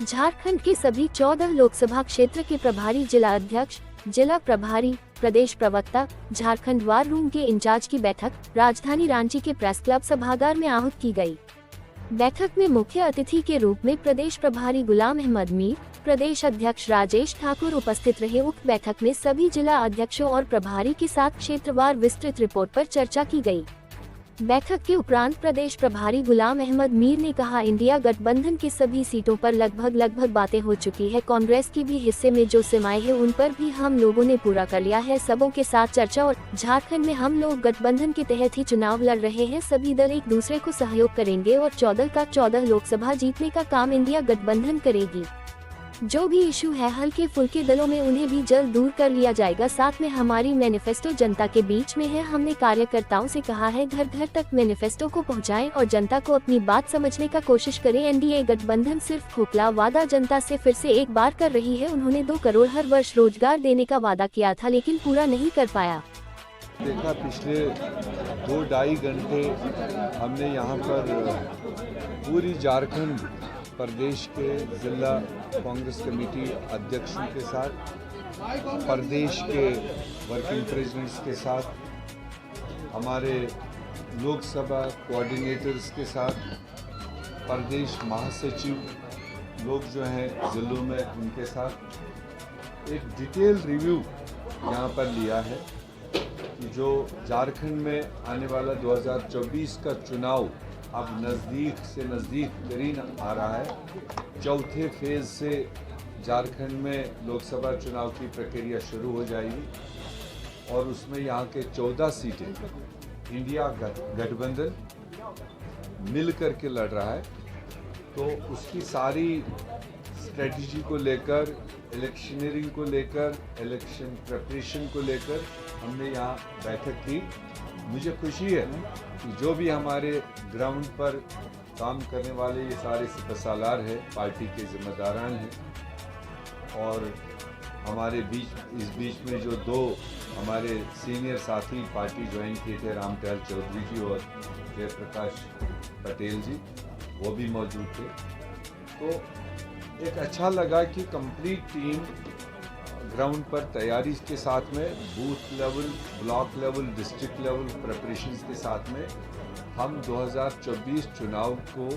झारखंड के सभी 14 लोकसभा क्षेत्र के प्रभारी जिला अध्यक्ष, जिला प्रभारी, प्रदेश प्रवक्ता, झारखंड वार रूम के इंचार्ज की बैठक राजधानी रांची के प्रेस क्लब सभागार में आहूत की गई। बैठक में मुख्य अतिथि के रूप में प्रदेश प्रभारी गुलाम अहमद मीर, प्रदेश अध्यक्ष राजेश ठाकुर उपस्थित रहे। उक्त बैठक में सभी जिला अध्यक्षों और प्रभारी के साथ क्षेत्रवार विस्तृत रिपोर्ट पर चर्चा की गई। बैठक के उपरांत प्रदेश प्रभारी गुलाम अहमद मीर ने कहा, इंडिया गठबंधन की सभी सीटों पर लगभग बातें हो चुकी है। कांग्रेस की भी हिस्से में जो सीमाएं हैं उन पर भी हम लोगों ने पूरा कर लिया है। सबों के साथ चर्चा और झारखंड में हम लोग गठबंधन के तहत ही चुनाव लड़ रहे हैं। सभी दल एक दूसरे को सहयोग करेंगे और 14 का 14 लोकसभा जीतने का काम इंडिया गठबंधन करेगी। जो भी इशू है हल्के फुल्के दलों में उन्हें भी जल्द दूर कर लिया जाएगा। साथ में हमारी मैनिफेस्टो जनता के बीच में है। हमने कार्यकर्ताओं से कहा है घर घर तक मैनिफेस्टो को पहुंचाएं और जनता को अपनी बात समझने का कोशिश करें। एनडीए गठबंधन सिर्फ खोखला वादा जनता से फिर से एक बार कर रही है। उन्होंने 2 करोड़ हर वर्ष रोजगार देने का वादा किया था लेकिन पूरा नहीं कर पाया। देखा पिछले 2-2.5 घंटे हमने यहाँ पर पूरी झारखंड प्रदेश के जिला कांग्रेस कमेटी अध्यक्षों के साथ, प्रदेश के वर्किंग प्रेसिडेंट्स के साथ, हमारे लोकसभा कोऑर्डिनेटर्स के साथ, प्रदेश महासचिव लोग जो हैं जिलों में उनके साथ एक डिटेल रिव्यू यहाँ पर लिया है कि जो झारखंड में आने वाला 2024 का चुनाव अब नज़दीक से नज़दीक तरीन आ रहा है। चौथे फेज़ से झारखंड में लोकसभा चुनाव की प्रक्रिया शुरू हो जाएगी और उसमें यहाँ के 14 सीटें इंडिया गठबंधन मिल कर के लड़ रहा है। तो उसकी सारी स्ट्रेटजी को लेकर, इलेक्शनरिंग को लेकर, इलेक्शन प्रिपरेशन को लेकर हमने यहाँ बैठक की। मुझे खुशी है कि जो भी हमारे ग्राउंड पर काम करने वाले ये सारे सिपहसालार हैं, पार्टी के जिम्मेदारान हैं और हमारे इस बीच में जो 2 हमारे सीनियर साथी पार्टी ज्वाइन किए थे, रामटहल चौधरी जी और जयप्रकाश पटेल जी, वो भी मौजूद थे। तो एक अच्छा लगा कि कंप्लीट टीम ग्राउंड पर तैयारी के साथ में booth level, block level, district level preparations के साथ में हम 2024 चुनाव को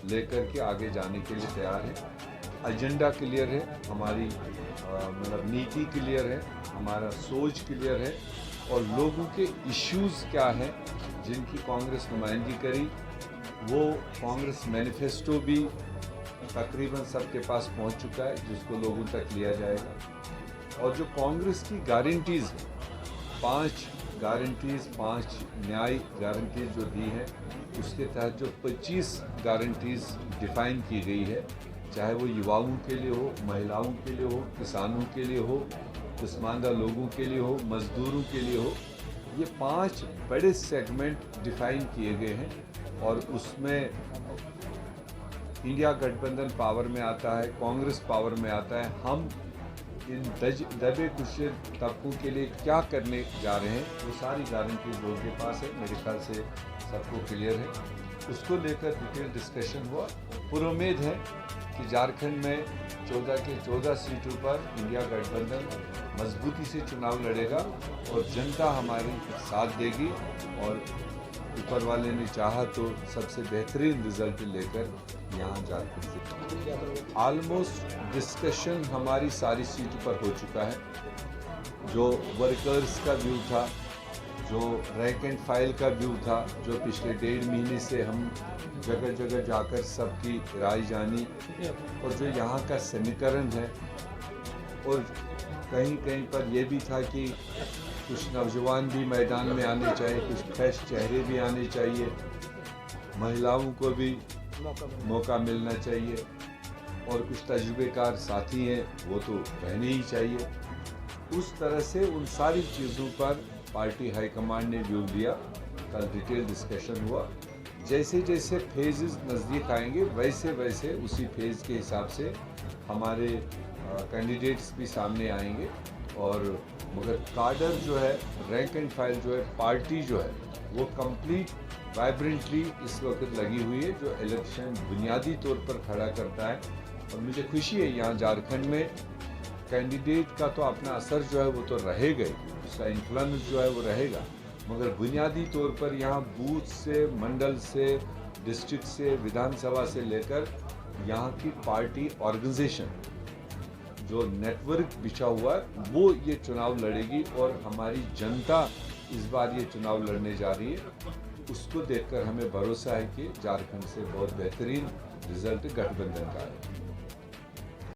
लेकर के आगे जाने के लिए तैयार हैं। एजेंडा क्लियर है, हमारी मतलब नीति क्लियर है, हमारा सोच क्लियर है और लोगों के इश्यूज़ क्या हैं जिनकी कांग्रेस नुमाइंदगी करी, वो कांग्रेस मैनिफेस्टो भी तकरीबन सबके पास पहुंच चुका है जिसको लोगों तक लिया जाएगा। और जो कांग्रेस की गारंटीज़ हैं, 5 गारंटीज़, 5 न्याय गारंटीज़ जो दी है, उसके तहत जो 25 गारंटीज़ डिफ़ाइन की गई है, चाहे वो युवाओं के लिए हो, महिलाओं के लिए हो, किसानों के लिए हो, पसमानदा लोगों के लिए हो, मज़दूरों के लिए हो, ये 5 बड़े सेगमेंट डिफ़ाइन किए गए हैं और उसमें इंडिया गठबंधन पावर में आता है, कांग्रेस पावर में आता है। हम इन दबे कुचले तबकों के लिए क्या करने जा रहे हैं, वो सारी गारंटी लोगों के पास है। मेरे ख्याल से सबको क्लियर है। उसको लेकर डिटेल डिस्कशन हुआ। पूरी उम्मीद है कि झारखंड में 14 के 14 सीटों पर इंडिया गठबंधन मजबूती से चुनाव लड़ेगा और जनता हमारी साथ देगी और ऊपर वाले ने चाहा तो सबसे बेहतरीन रिजल्ट लेकर यहाँ झारखंड से ऑलमोस्ट डिस्कशन हमारी सारी सीटों पर हो चुका है। जो वर्कर्स का व्यू था, जो रैंक एंड फाइल का व्यू था, जो पिछले 1.5 महीने से हम जगह जगह जाकर सबकी राय जानी और जो यहाँ का समीकरण है और कहीं कहीं पर यह भी था कि कुछ नौजवान भी मैदान में आने चाहिए, कुछ फ्रेश चेहरे भी आने चाहिए, महिलाओं को भी मौका मिलना चाहिए और कुछ तजुर्बेकार साथी हैं वो तो रहने ही चाहिए। उस तरह से उन सारी चीज़ों पर पार्टी हाईकमांड ने व्यू दिया। कल डिटेल डिस्कशन हुआ। जैसे जैसे फेजेस नज़दीक आएंगे वैसे वैसे उसी फेज़ के हिसाब से हमारे कैंडिडेट्स भी सामने आएंगे और मगर काडर जो है, रैंक एंड फाइल जो है, पार्टी जो है वो कंप्लीट वाइब्रेंटली इस वक्त लगी हुई है। जो इलेक्शन बुनियादी तौर पर खड़ा करता है और मुझे खुशी है यहाँ झारखंड में कैंडिडेट का तो अपना असर जो है वो तो रहेगा ही, उसका इन्फ्लुएंस जो है वो रहेगा, मगर बुनियादी तौर पर यहाँ बूथ से, मंडल से, डिस्ट्रिक्ट से, विधानसभा से लेकर यहाँ की पार्टी ऑर्गेनाइजेशन जो नेटवर्क बिछा हुआ है वो ये चुनाव लड़ेगी और हमारी जनता इस बार ये चुनाव लड़ने जा रही है। उसको देखकर हमें भरोसा है कि झारखंड से बहुत बेहतरीन रिजल्ट गठबंधन का है।